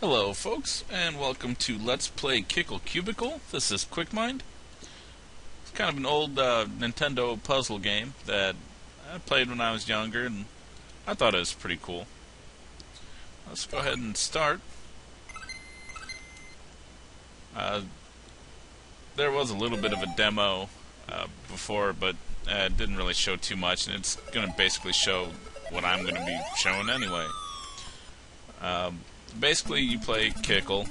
Hello folks, and welcome to Let's Play Kickle Cubicle. This is QuickMind. It's kind of an old Nintendo puzzle game that I played when I was younger, and I thought it was pretty cool. Let's go ahead and start. There was a little bit of a demo before, but it didn't really show too much, and it's going to basically show what I'm going to be showing anyway. Basically, you play Kickle.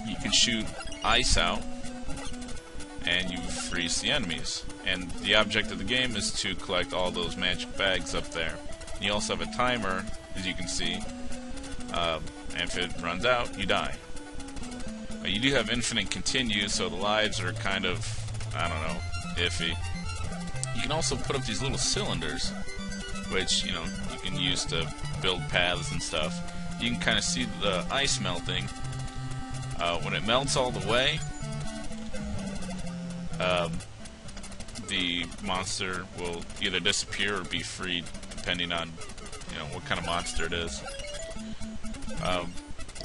You can shoot ice out, and you freeze the enemies. And the object of the game is to collect all those magic bags up there. And you also have a timer, as you can see. And if it runs out, you die. You do have infinite continue, so the lives are kind of, I don't know, iffy. You can also put up these little cylinders, which, you can use to build paths and stuff. You can kind of see the ice melting. When it melts all the way, the monster will either disappear or be freed, depending on what kind of monster it is.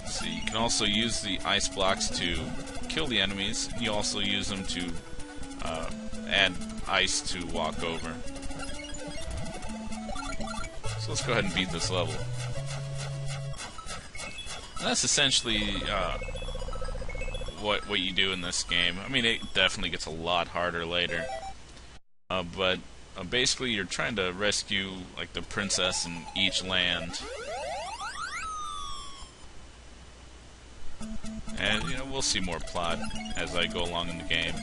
So you can also use the ice blocks to kill the enemies. You also use them to add ice to walk over. So let's go ahead and beat this level. And that's essentially what you do in this game. I mean, it definitely gets a lot harder later. But basically, you're trying to rescue like the princess in each land. And we'll see more plot as I go along in the game.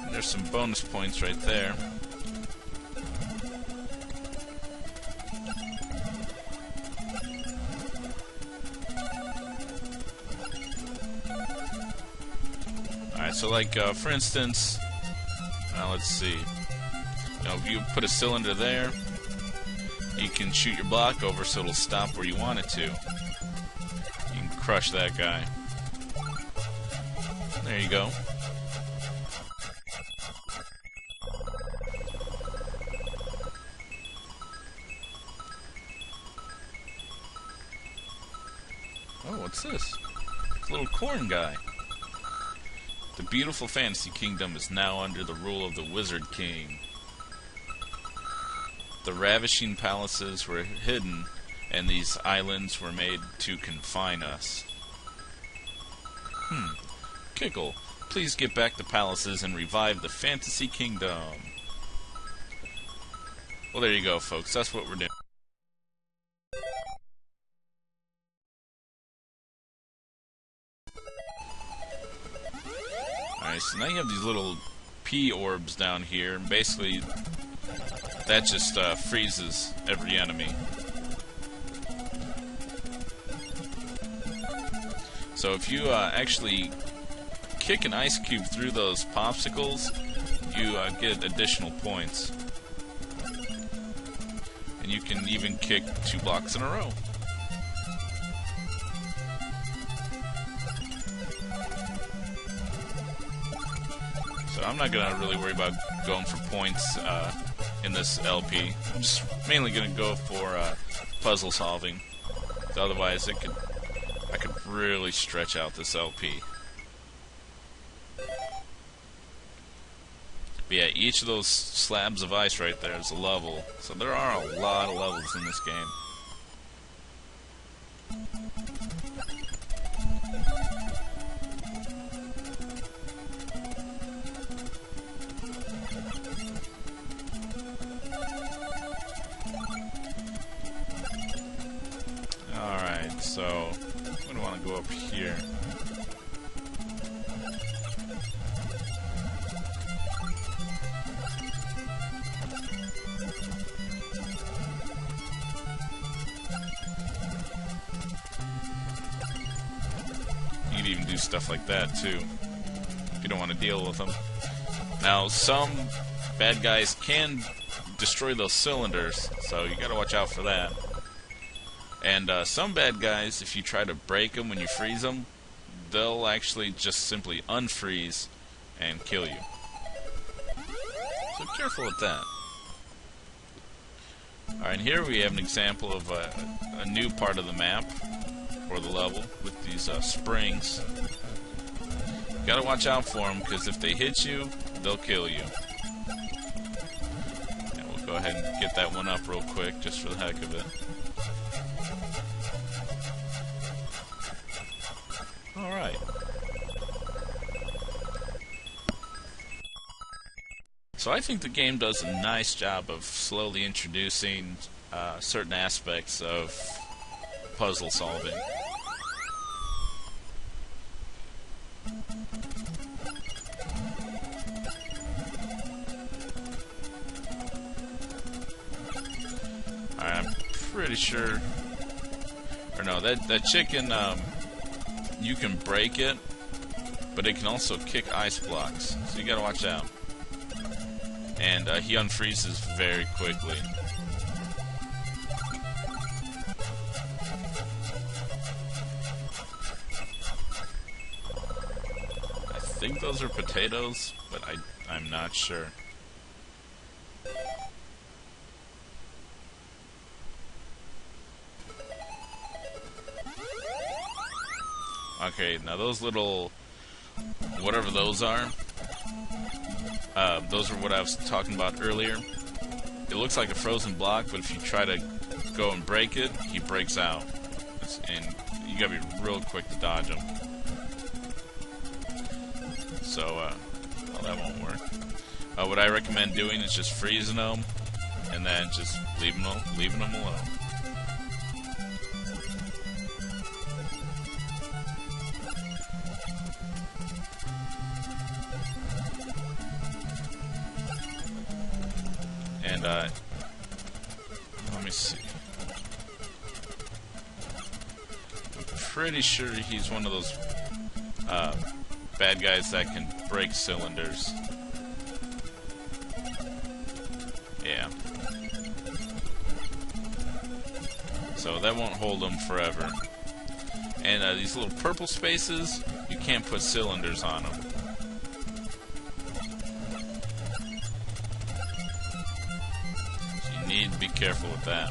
And there's some bonus points right there. Alright, so like, for instance, let's see. If you put a cylinder there, you can shoot your block over so it'll stop where you want it to. You can crush that guy. There you go. Oh, what's this? It's a little corn guy. The beautiful fantasy kingdom is now under the rule of the Wizard King. The ravishing palaces were hidden, and these islands were made to confine us. Kickle, please get back the palaces and revive the fantasy kingdom. Well, there you go, folks. That's what we're doing. Alright, so now you have these little pea orbs down here, and basically that just freezes every enemy. So if you actually kick an ice cube through those popsicles, you get additional points. And you can even kick 2 blocks in a row. So I'm not going to really worry about going for points in this LP. I'm just mainly going to go for puzzle solving. Otherwise, I could really stretch out this LP. But yeah, each of those slabs of ice right there is a level. So there are a lot of levels in this game. Alright, so I'm gonna want to go up here. You can even do stuff like that too, if you don't want to deal with them. Now, some bad guys can destroy those cylinders, so you gotta watch out for that. And some bad guys, if you try to break them when you freeze them, they'll actually just simply unfreeze and kill you. So careful with that. Alright, here we have an example of a new part of the map, or the level, with these springs. You gotta watch out for them, because if they hit you, they'll kill you. And we'll go ahead and get that one up real quick, just for the heck of it. Alright. So I think the game does a nice job of slowly introducing certain aspects of puzzle solving. I'm pretty sure, or no, that chicken, you can break it, but it can also kick ice blocks, so you gotta watch out. And he unfreezes very quickly. I think those are potatoes, but I'm not sure. Okay, now those little, whatever those are, those are what I was talking about earlier. It looks like a frozen block, but if you try to go and break it, he breaks out. And you gotta be real quick to dodge him. So, well, that won't work. What I recommend doing is just freezing them, and then just leaving them alone. And, let me see. I'm pretty sure he's one of those, bad guys that can break cylinders. Yeah. So that won't hold him forever. And, these little purple spaces, you can't put cylinders on them. Need to be careful with that.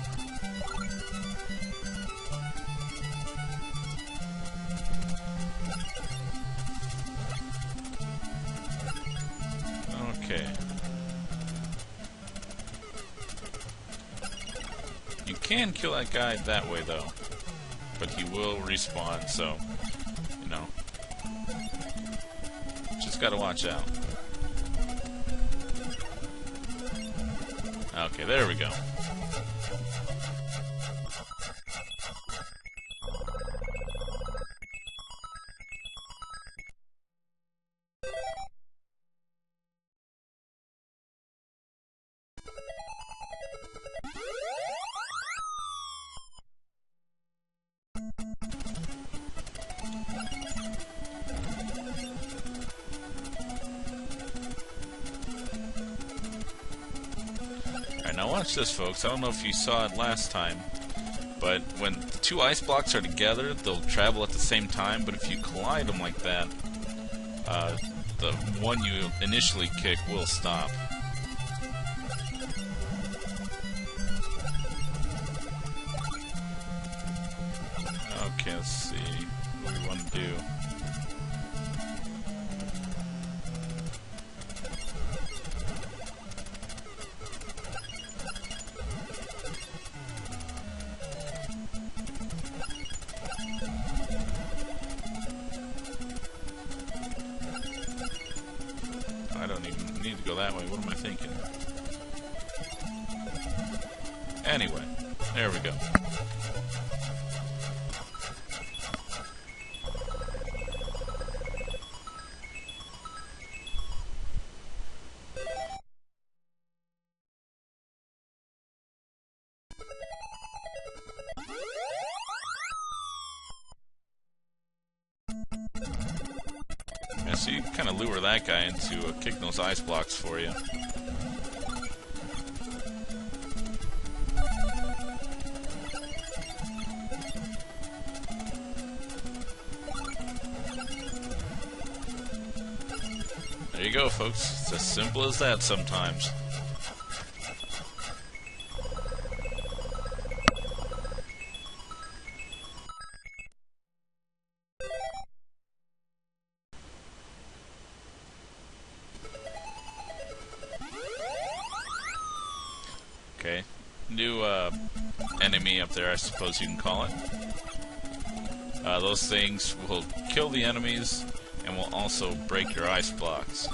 Okay. You can kill that guy that way though, but he will respawn, so, you know, just gotta watch out. Okay, there we go. Now watch this, folks. I don't know if you saw it last time, but when the two ice blocks are together, they'll travel at the same time, but if you collide them like that, the one you initially kick will stop. Okay, let's see what we want to do. I don't even need to go that way. What am I thinking? Anyway, there we go. Yeah, so you kind of lure that guy into kicking those ice blocks for you. There you go, folks. It's as simple as that sometimes. there, I suppose you can call it. Those things will kill the enemies and will also break your ice blocks.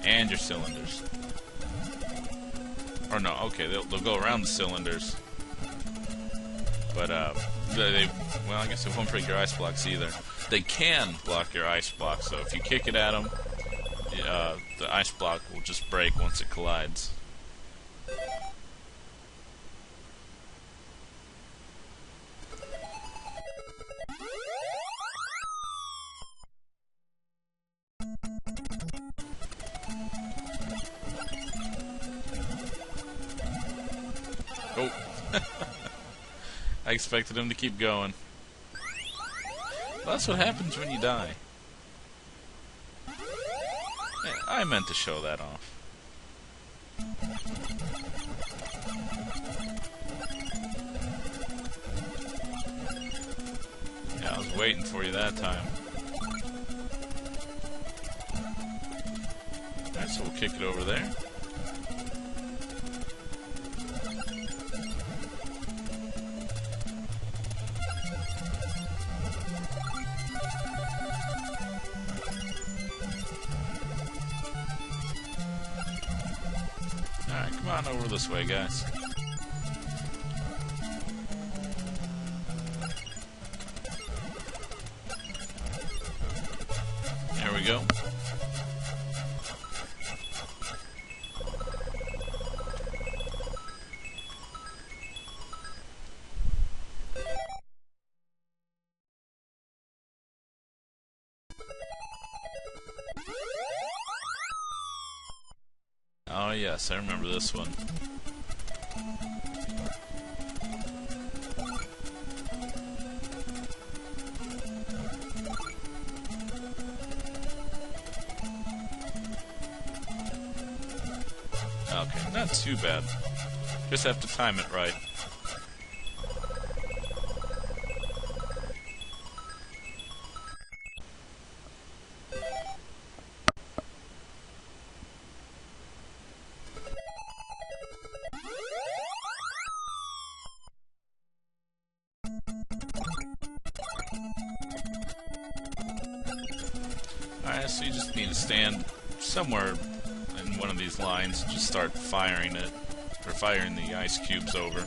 And your cylinders. Or no, okay, they'll go around the cylinders. But, well, I guess it won't break your ice blocks either. They can block your ice blocks, so if you kick it at them, the ice block will just break once it collides. Oh. I expected him to keep going. Well, that's what happens when you die. Yeah, I meant to show that off. Yeah, I was waiting for you that time. Alright, so we'll kick it over there. Alright, come on over this way, guys. There we go. Oh yes, I remember this one. Okay, not too bad. Just have to time it right. Alright, so you just need to stand somewhere in one of these lines, just start firing it, or firing the ice cubes over.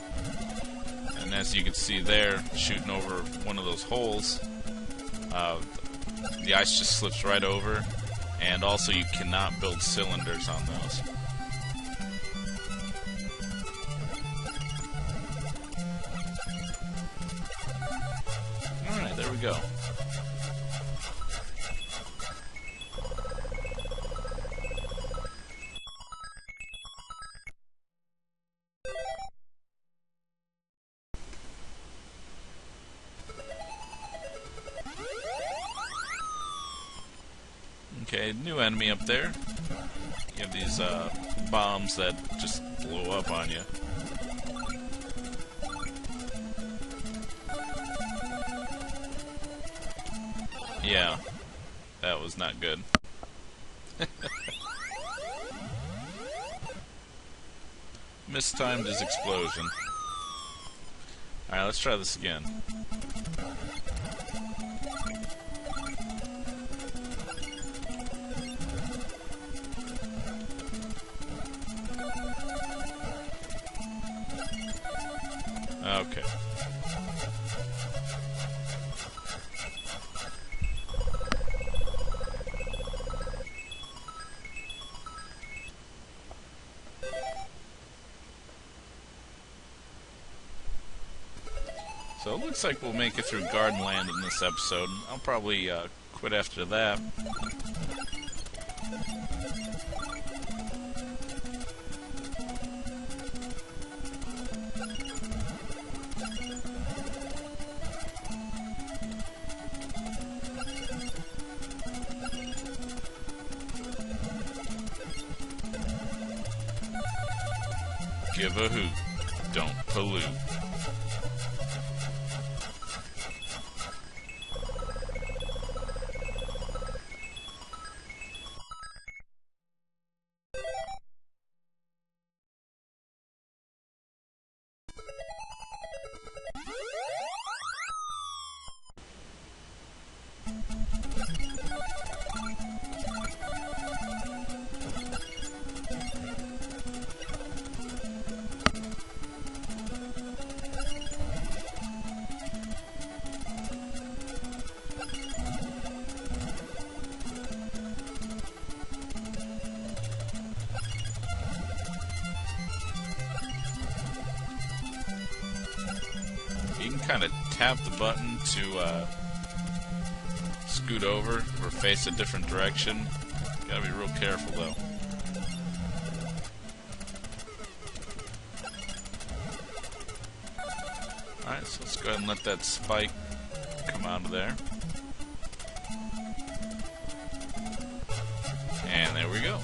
And as you can see there, shooting over one of those holes, the ice just slips right over, and also you cannot build cylinders on those. Alright, there we go. Okay, new enemy up there. You have these bombs that just blow up on you. Yeah, that was not good. Mistimed his explosion. Alright, let's try this again. Okay. So it looks like we'll make it through Garden Land in this episode. I'll probably quit after that. Give a hoot, don't pollute. can kind of tap the button to scoot over or face a different direction. Gotta be real careful though. Alright, so let's go ahead and let that spike come out of there. And there we go.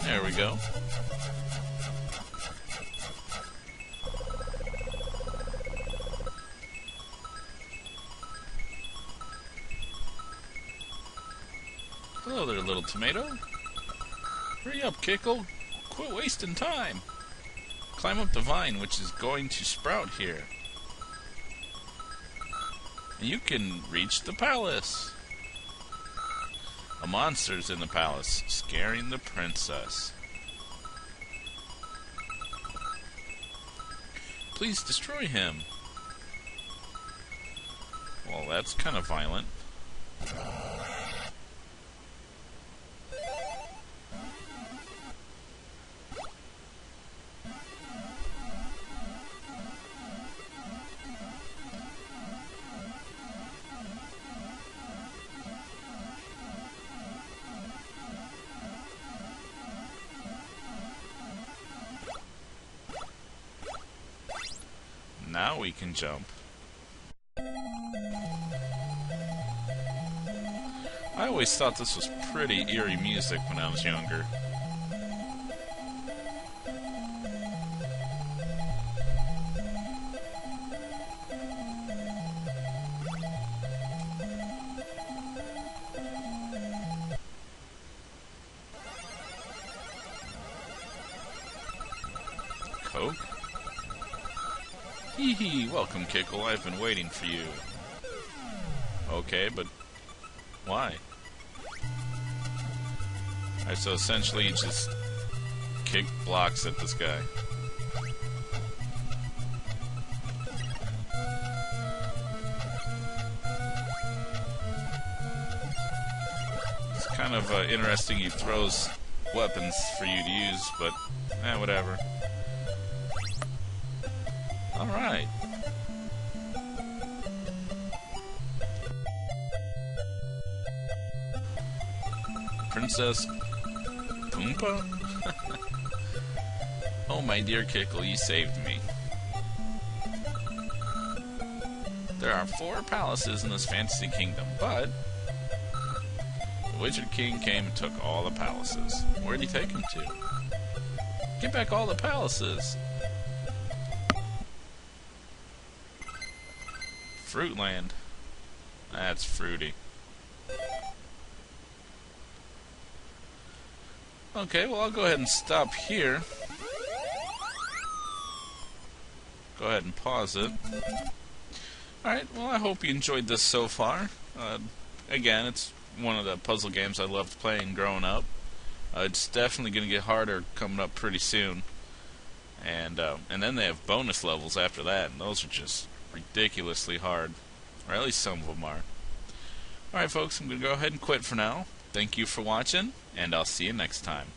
There we go. Hello there, little tomato. Hurry up, Kickle. Quit wasting time. Climb up the vine, which is going to sprout here. And you can reach the palace. A monster's in the palace, scaring the princess. Please destroy him. Well, that's kind of violent. Now we can jump. I always thought this was pretty eerie music when I was younger. Coke? Hee hee, welcome Kickle, I've been waiting for you. Okay, but why? Alright, so essentially you just kick blocks at this guy. It's kind of interesting, he throws weapons for you to use, but whatever. Alright. Princess Poompa? Oh, my dear Kickle, you saved me. There are 4 palaces in this fantasy kingdom, but the Wizard King came and took all the palaces. Where'd he take them to? Get back all the palaces! Fruitland. That's fruity. Okay, well I'll go ahead and stop here. Go ahead and pause it. Alright, well I hope you enjoyed this so far. Again, it's one of the puzzle games I loved playing growing up. It's definitely going to get harder coming up pretty soon. And then they have bonus levels after that, and those are just ridiculously hard. Or at least some of them are. Alright folks, I'm going to go ahead and quit for now. Thank you for watching, and I'll see you next time.